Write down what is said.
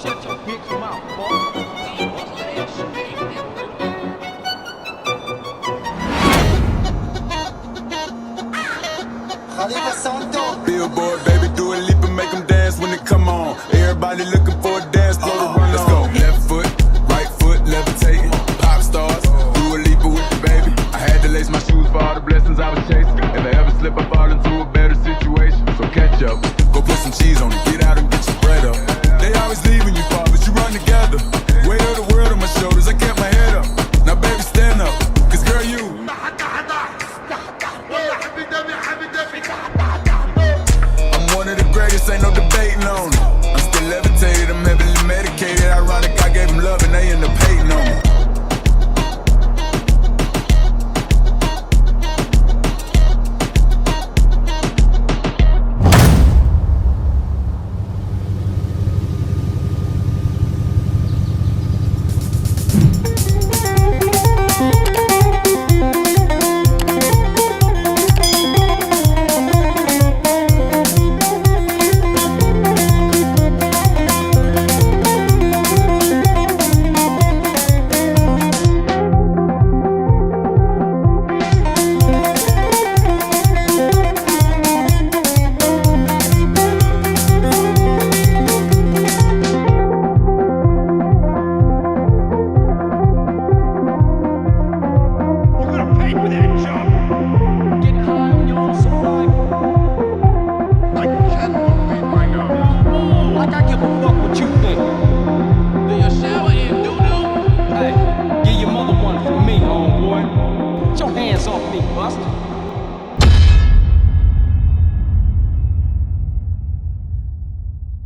Shut your bitch mouth, boy. Billboard, baby, do a leap and make them dance when it come on. Everybody looking for